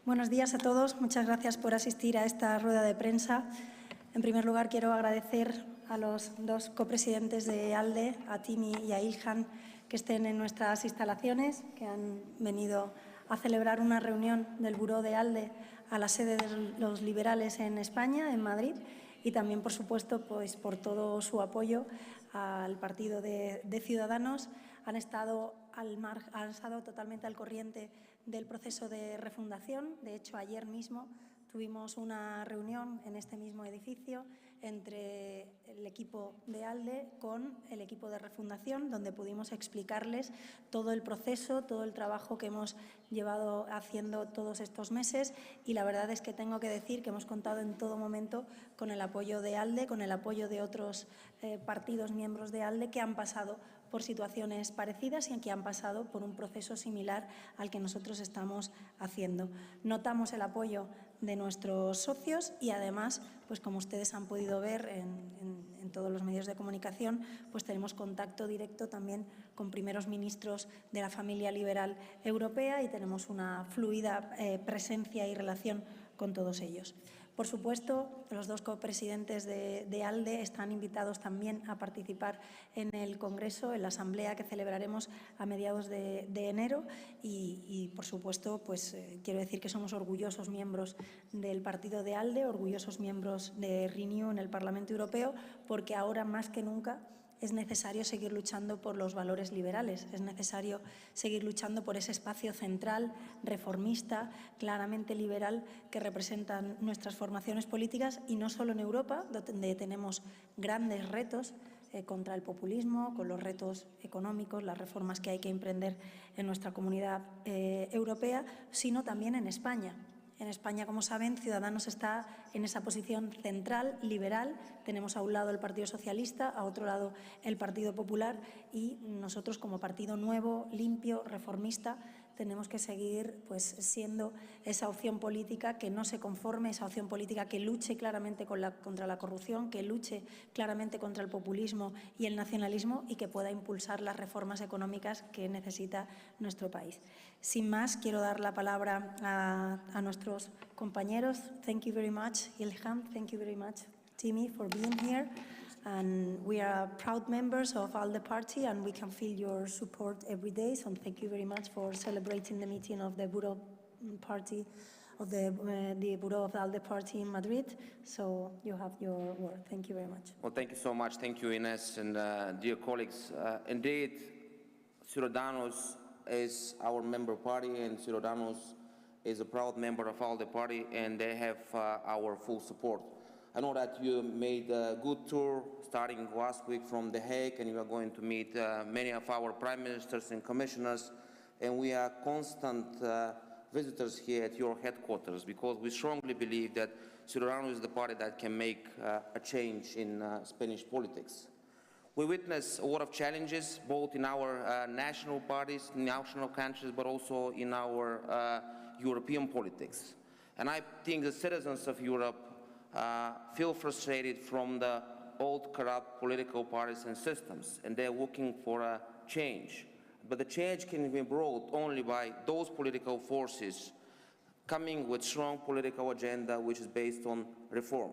Buenos días a todos. Muchas gracias por asistir a esta rueda de prensa. En primer lugar, quiero agradecer a los dos copresidentes de ALDE, a Timmy y a Ilhan, que estén en nuestras instalaciones, que han venido a celebrar una reunión del Buró de ALDE a la sede de los liberales en España, en Madrid, y también, por supuesto, pues, por todo su apoyo al partido de Ciudadanos. Han estado totalmente al corriente del proceso de refundación. De hecho, ayer mismo tuvimos una reunión en este mismo edificio entre el equipo de ALDE con el equipo de refundación, donde pudimos explicarles todo el proceso, todo el trabajo que hemos llevado haciendo todos estos meses, y la verdad es que tengo que decir que hemos contado en todo momento con el apoyo de ALDE, con el apoyo de otros partidos miembros de ALDE que han pasado por situaciones parecidas y que han pasado por un proceso similar al que nosotros estamos haciendo. Notamos el apoyo de nuestros socios y, además, pues como ustedes han podido ver en todos los medios de comunicación, pues tenemos contacto directo también con primeros ministros de la familia liberal europea y tenemos una fluida presencia y relación con todos ellos. Por supuesto, los dos copresidentes de ALDE están invitados también a participar en el Congreso, en la Asamblea que celebraremos a mediados de enero y, por supuesto, pues quiero decir que somos orgullosos miembros del partido de ALDE, orgullosos miembros de Renew en el Parlamento Europeo, porque ahora más que nunca es necesario seguir luchando por los valores liberales, es necesario seguir luchando por ese espacio central, reformista, claramente liberal, que representan nuestras formaciones políticas, y no solo en Europa, donde tenemos grandes retos contra el populismo, con los retos económicos, las reformas que hay que emprender en nuestra comunidad europea, sino también en España. En España, como saben, Ciudadanos está en esa posición central, liberal. Tenemos a un lado el Partido Socialista, a otro lado el Partido Popular, y nosotros, como partido nuevo, limpio, reformista, tenemos que seguir pues, siendo esa opción política que no se conforme, esa opción política que luche claramente contra la corrupción, que luche claramente contra el populismo y el nacionalismo y que pueda impulsar las reformas económicas que necesita nuestro país. Sin más, quiero dar la palabra a nuestros compañeros. Thank you very much, Ilhan. Thank you very much, Timmy, for being here. And we are proud members of ALDE party, and we can feel your support every day. So thank you very much for celebrating the meeting of the Bureau party, of the Bureau of ALDE party in Madrid. So you have your word. Thank you very much. Well, thank you so much. Thank you, Inés, and dear colleagues. Indeed, Ciudadanos is our member party, and Ciudadanos is a proud member of ALDE party, and they have our full support. I know that you made a good tour starting last week from The Hague, and you are going to meet many of our prime ministers and commissioners, and we are constant visitors here at your headquarters because we strongly believe that Ciudadanos is the party that can make a change in Spanish politics. We witness a lot of challenges, both in our national parties, national countries, but also in our European politics. And I think the citizens of Europe feel frustrated from the old corrupt political parties and systems, and they're looking for a change. But the change can be brought only by those political forces coming with strong political agenda which is based on reform.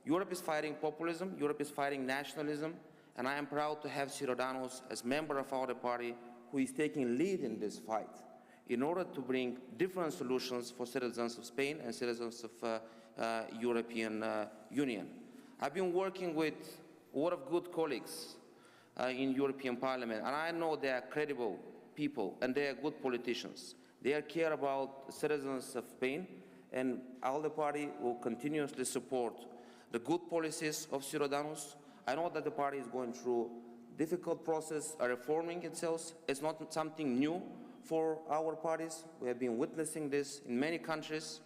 Europe is fighting populism, Europe is fighting nationalism, and I am proud to have Ciudadanos as member of our party who is taking lead in this fight in order to bring different solutions for citizens of Spain and citizens of European Union. I've been working with a lot of good colleagues in European Parliament, and I know they are credible people and they are good politicians. They care about the citizens of Spain, and ALDE party will continuously support the good policies of Ciudadanos. I know that the party is going through a difficult process of reforming itself. It's not something new for our parties. We have been witnessing this in many countries,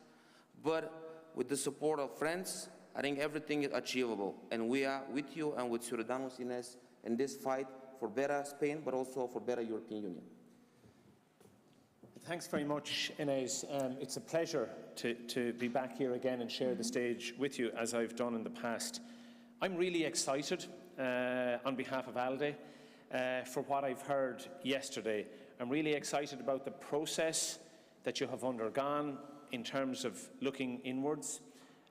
but with the support of friends, I think everything is achievable, and we are with you and with Ciudadanos, Inés, in this fight for better Spain, but also for better European Union. Thanks very much, Inés. It's a pleasure to be back here again and share the stage with you, as I've done in the past. I'm really excited on behalf of ALDE for what I've heard yesterday. I'm really excited about the process that you have undergone in terms of looking inwards,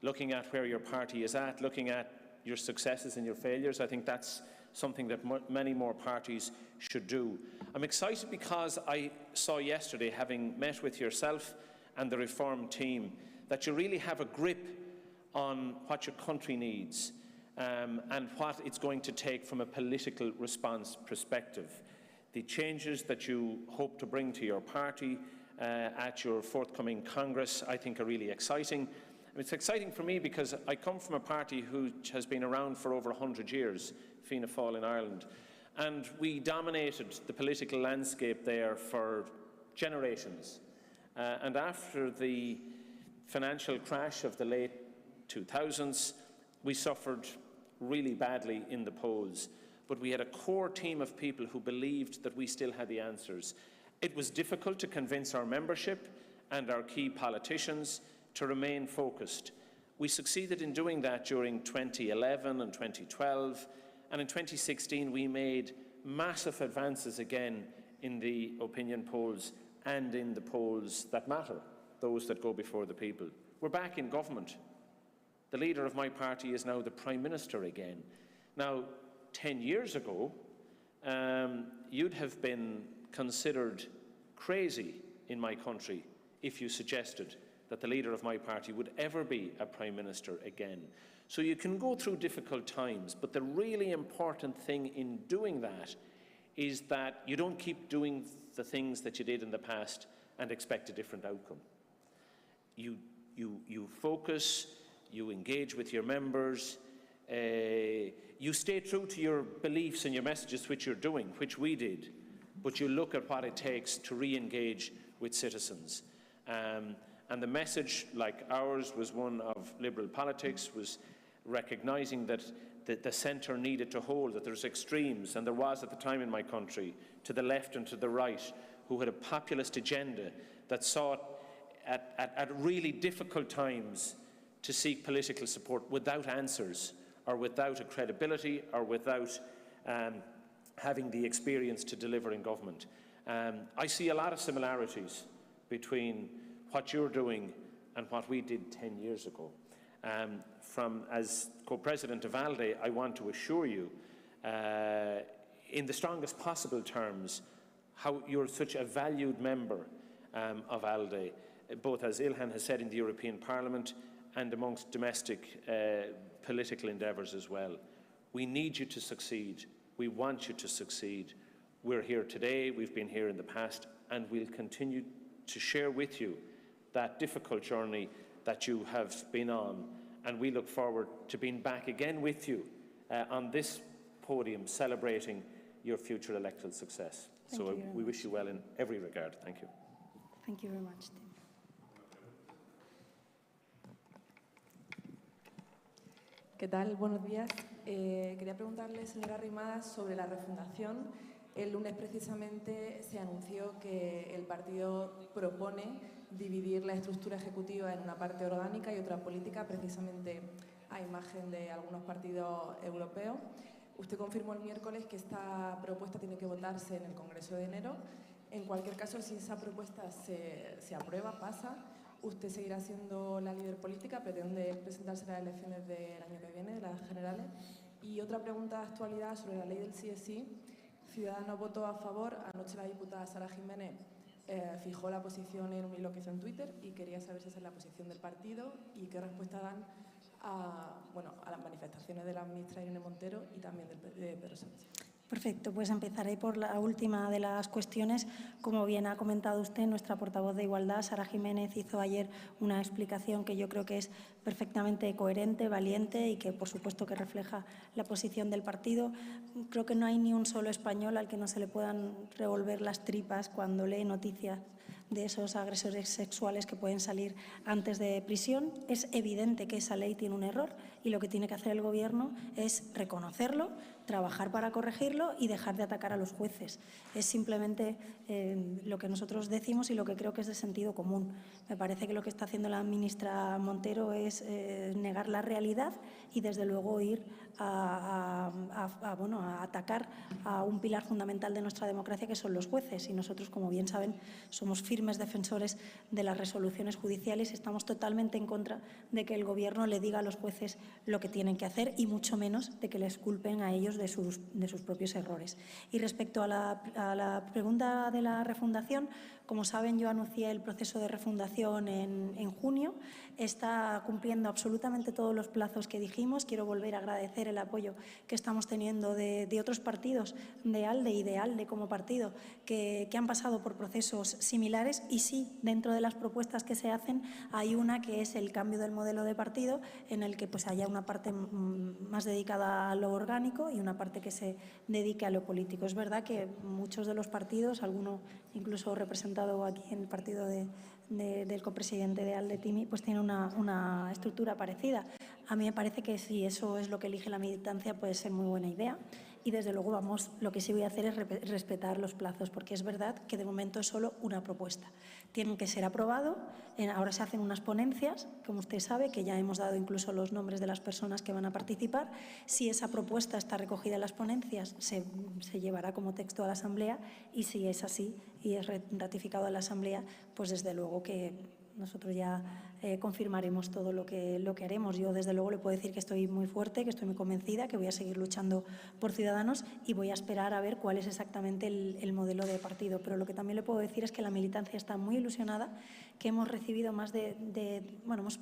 looking at where your party is at, looking at your successes and your failures. I think that's something that many more parties should do. I'm excited because I saw yesterday, having met with yourself and the Reform team, that you really have a grip on what your country needs and what it's going to take from a political response perspective. The changes that you hope to bring to your party at your forthcoming Congress, I think, are really exciting. It's exciting for me because I come from a party which has been around for over 100 years, Fianna Fáil in Ireland, and we dominated the political landscape there for generations. And after the financial crash of the late 2000s, we suffered really badly in the polls. But we had a core team of people who believed that we still had the answers. It was difficult to convince our membership and our key politicians to remain focused. We succeeded in doing that during 2011 and 2012, and in 2016 we made massive advances again in the opinion polls and in the polls that matter, those that go before the people. We're back in government. The leader of my party is now the Prime Minister again. Now, 10 years ago, you'd have been considered crazy in my country if you suggested that the leader of my party would ever be a Prime Minister again. So you can go through difficult times, but the really important thing in doing that is that you don't keep doing the things that you did in the past and expect a different outcome. You focus, you engage with your members, you stay true to your beliefs and your messages, which you're doing, which we did, but you look at what it takes to re-engage with citizens. And the message, like ours, was one of liberal politics, was recognising that the centre needed to hold, that there's extremes, and there was at the time in my country, to the left and to the right, who had a populist agenda that sought at really difficult times to seek political support without answers, or without a credibility, or without having the experience to deliver in government. I see a lot of similarities between what you're doing and what we did 10 years ago. As co-president of ALDE, I want to assure you, in the strongest possible terms, how you're such a valued member of ALDE, both, as Ilhan has said, in the European Parliament and amongst domestic political endeavours as well. We need you to succeed. We want you to succeed. We're here today, we've been here in the past, and we'll continue to share with you that difficult journey that you have been on. And we look forward to being back again with you on this podium, celebrating your future electoral success. So we wish you well in every regard. Thank you. Thank you very much, Tim. ¿Qué tal? Buenos días. Quería preguntarle, señora Arrimadas, sobre la refundación. El lunes precisamente se anunció que el partido propone dividir la estructura ejecutiva en una parte orgánica y otra política, precisamente a imagen de algunos partidos europeos. Usted confirmó el miércoles que esta propuesta tiene que votarse en el Congreso de enero. En cualquier caso, si esa propuesta se aprueba, pasa, usted seguirá siendo la líder política, pretende presentarse a las elecciones del año que viene, de las generales. Y otra pregunta de actualidad sobre la ley del sí es sí. Ciudadanos votó a favor. Anoche la diputada Sara Jiménez fijó la posición en un hilo que hizo en Twitter y quería saber si esa es la posición del partido y qué respuesta dan a las manifestaciones de la ministra Irene Montero y también de Pedro Sánchez. Perfecto, pues empezaré por la última de las cuestiones. Como bien ha comentado usted, nuestra portavoz de Igualdad, Sara Jiménez, hizo ayer una explicación que yo creo que es perfectamente coherente, valiente y que, por supuesto, que refleja la posición del partido. Creo que no hay ni un solo español al que no se le puedan revolver las tripas cuando lee noticias de esos agresores sexuales que pueden salir antes de prisión. Es evidente que esa ley tiene un error y lo que tiene que hacer el Gobierno es reconocerlo, trabajar para corregirlo y dejar de atacar a los jueces. Es simplemente lo que nosotros decimos y lo que creo que es de sentido común. Me parece que lo que está haciendo la ministra Montero es negar la realidad y, desde luego, ir a atacar a un pilar fundamental de nuestra democracia, que son los jueces. Y nosotros, como bien saben, somos firmes firmes defensores de las resoluciones judiciales. Estamos totalmente en contra de que el Gobierno le diga a los jueces lo que tienen que hacer y mucho menos de que les culpen a ellos de sus propios errores. Y respecto a la pregunta de la refundación, como saben, yo anuncié el proceso de refundación en junio. Está cumpliendo absolutamente todos los plazos que dijimos. Quiero volver a agradecer el apoyo que estamos teniendo de otros partidos, de ALDE y de ALDE como partido, que han pasado por procesos similares. Y sí, dentro de las propuestas que se hacen hay una que es el cambio del modelo de partido, en el que pues haya una parte más dedicada a lo orgánico y una parte que se dedique a lo político. Es verdad que muchos de los partidos, alguno incluso representado aquí en el partido del copresidente de ALDE, Timmy, pues tiene una estructura parecida. A mí me parece que si eso es lo que elige la militancia puede ser muy buena idea. Y desde luego lo que sí voy a hacer es respetar los plazos, porque es verdad que de momento es solo una propuesta. Tienen que ser aprobados, ahora se hacen unas ponencias, como usted sabe, que ya hemos dado incluso los nombres de las personas que van a participar. Si esa propuesta está recogida en las ponencias, se llevará como texto a la Asamblea, y si es así y es ratificado en la Asamblea, pues desde luego que nosotros ya confirmaremos todo lo que haremos. Yo, desde luego, le puedo decir que estoy muy fuerte, que estoy muy convencida, que voy a seguir luchando por Ciudadanos y voy a esperar a ver cuál es exactamente el modelo de partido. Pero lo que también le puedo decir es que la militancia está muy ilusionada, que hemos recibido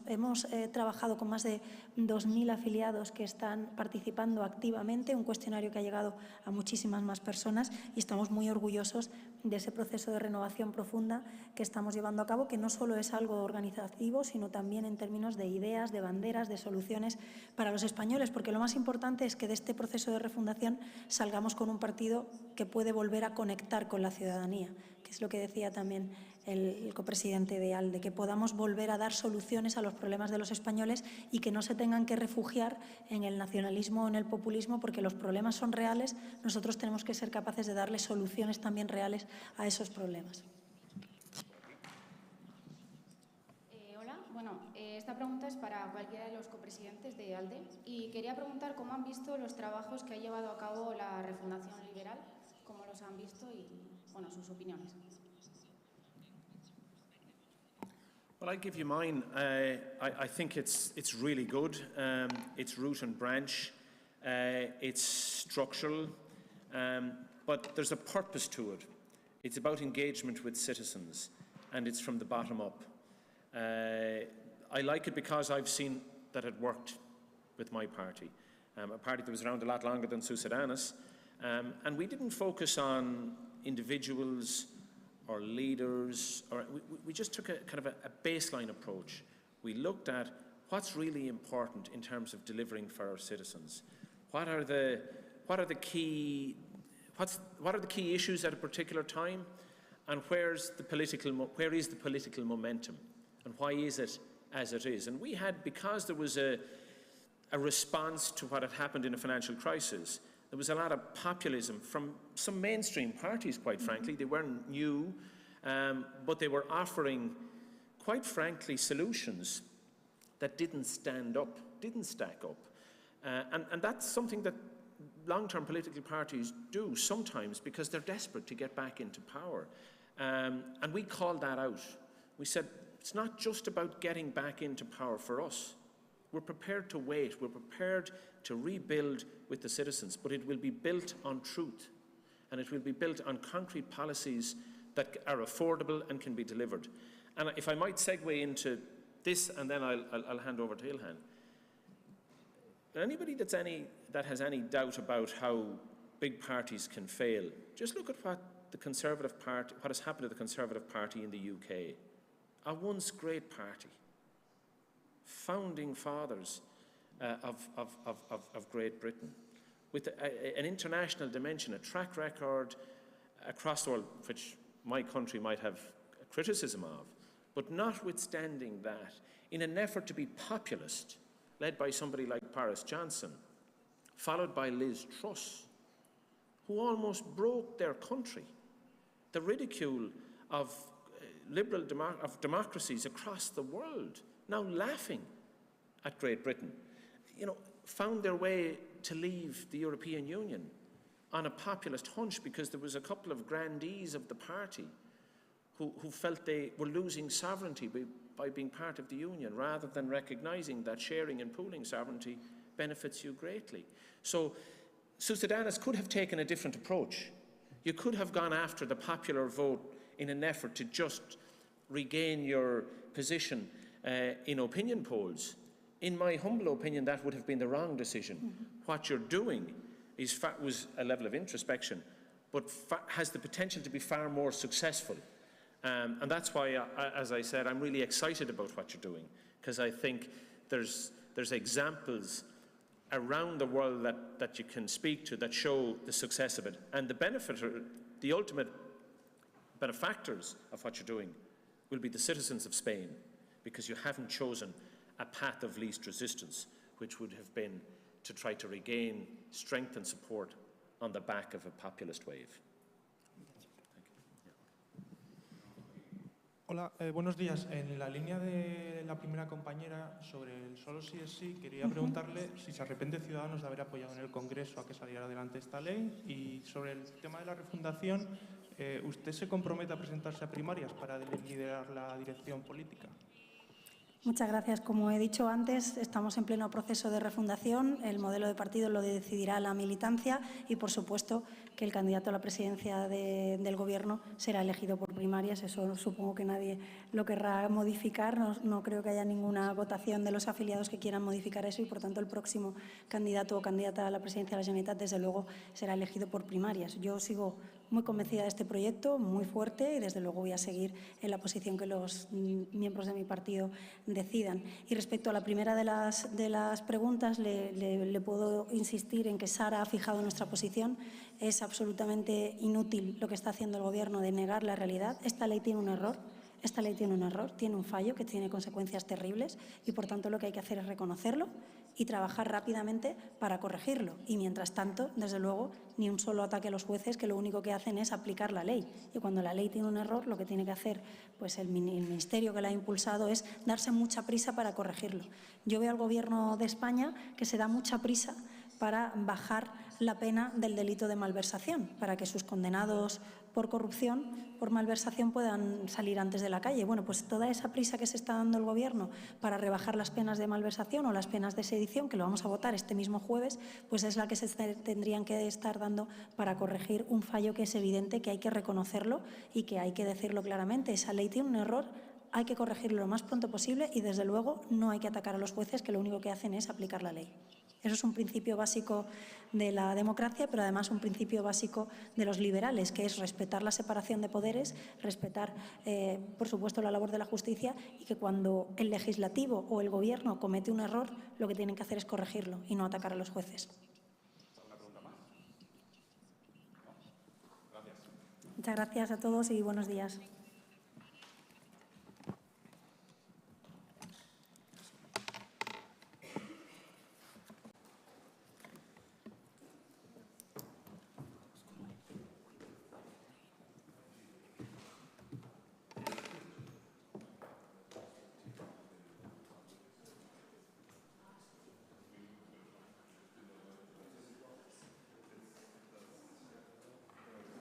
hemos trabajado con más de 2.000 afiliados que están participando activamente, un cuestionario que ha llegado a muchísimas más personas, y estamos muy orgullosos de ese proceso de renovación profunda que estamos llevando a cabo, que no solo es algo organizativo, sino también en términos de ideas, de banderas, de soluciones para los españoles, porque lo más importante es que de este proceso de refundación salgamos con un partido que puede volver a conectar con la ciudadanía, que es lo que decía también el copresidente de ALDE, que podamos volver a dar soluciones a los problemas de los españoles y que no se tengan que refugiar en el nacionalismo o en el populismo, porque los problemas son reales. Nosotros tenemos que ser capaces de darles soluciones también reales a esos problemas. Hola, esta pregunta es para cualquiera de los copresidentes de ALDE y quería preguntar cómo han visto los trabajos que ha llevado a cabo la refundación liberal, cómo los han visto y, sus opiniones. Well, I'll give you mine. I think it's really good. It's root and branch. It's structural. But there's a purpose to it. It's about engagement with citizens, and it's from the bottom up. I like it because I've seen that it worked with my party, a party that was around a lot longer than Ciudadanos, and we didn't focus on individuals or leaders, or we just took a kind of a baseline approach. We looked at what's really important in terms of delivering for our citizens. What are the key issues at a particular time, and where is the political momentum, and why is it as it is? And we had, because there was a response to what had happened in a financial crisis, there was a lot of populism from some mainstream parties, quite frankly. They weren't new, but they were offering, quite frankly, solutions that didn't stand up, didn't stack up. And that's something that long-term political parties do sometimes because they're desperate to get back into power. And we called that out. We said, it's not just about getting back into power for us. We're prepared to wait. We're prepared to rebuild with the citizens, but it will be built on truth, and it will be built on concrete policies that are affordable and can be delivered. And if I might segue into this, and then I'll hand over to Ilhan. Anybody that has any doubt about how big parties can fail, just look at what has happened to the Conservative Party in the UK. A once great party, founding fathers of Great Britain, with an international dimension, a track record across the world, which my country might have criticism of, but notwithstanding that, in an effort to be populist, led by somebody like Boris Johnson, followed by Liz Truss, who almost broke their country. The ridicule of democracies across the world, now laughing at Great Britain, found their way to leave the European Union on a populist hunch because there was a couple of grandees of the party who felt they were losing sovereignty by being part of the Union, rather than recognising that sharing and pooling sovereignty benefits you greatly. So Ciudadanos could have taken a different approach. You could have gone after the popular vote in an effort to just regain your position in opinion polls. In my humble opinion, that would have been the wrong decision. What you're doing was a level of introspection, but has the potential to be far more successful. And that's why, as I said, I'm really excited about what you're doing, because I think there's examples around the world that you can speak to that show the success of it. And the ultimate benefactors of what you're doing will be the citizens of Spain, because you haven't chosen a path of least resistance, which would have been to try to regain strength and support on the back of a populist wave. Hola, buenos días. En la línea de la primera compañera sobre el solo sí es sí, quería preguntarle si se arrepiente Ciudadanos de haber apoyado en el Congreso a que saliera adelante esta ley, y sobre el tema de la refundación, ¿usted se compromete a presentarse a primarias para liderar la dirección política? Muchas gracias. Como he dicho antes, estamos en pleno proceso de refundación. El modelo de partido lo decidirá la militancia y, por supuesto, que el candidato a la presidencia del Gobierno será elegido por primarias. Eso supongo que nadie lo querrá modificar. No creo que haya ninguna votación de los afiliados que quieran modificar eso y, por tanto, el próximo candidato o candidata a la presidencia de la Generalitat, desde luego, será elegido por primarias. Yo sigo muy convencida de este proyecto, muy fuerte, y desde luego voy a seguir en la posición que los miembros de mi partido decidan. Y respecto a la primera de las preguntas, le puedo insistir en que Sara ha fijado nuestra posición. Es absolutamente inútil lo que está haciendo el Gobierno de negar la realidad. Esta ley tiene un error. Esta ley tiene un error, tiene un fallo que tiene consecuencias terribles y, por tanto, lo que hay que hacer es reconocerlo y trabajar rápidamente para corregirlo. Y, mientras tanto, desde luego, ni un solo ataque a los jueces, que lo único que hacen es aplicar la ley. Y cuando la ley tiene un error, lo que tiene que hacer pues, el ministerio que la ha impulsado es darse mucha prisa para corregirlo. Yo veo al Gobierno de España que se da mucha prisa para bajar la pena del delito de malversación, para que sus condenados por corrupción, por malversación, puedan salir antes de la calle. Bueno, pues toda esa prisa que se está dando el Gobierno para rebajar las penas de malversación o las penas de sedición, que lo vamos a votar este mismo jueves, pues es la que se tendrían que estar dando para corregir un fallo que es evidente, que hay que reconocerlo y que hay que decirlo claramente. Esa ley tiene un error, hay que corregirlo lo más pronto posible y, desde luego, no hay que atacar a los jueces, que lo único que hacen es aplicar la ley. Eso es un principio básico de la democracia, pero además un principio básico de los liberales, que es respetar la separación de poderes, respetar, por supuesto, la labor de la justicia, y que cuando el legislativo o el Gobierno comete un error, lo que tienen que hacer es corregirlo y no atacar a los jueces. Muchas gracias a todos y buenos días.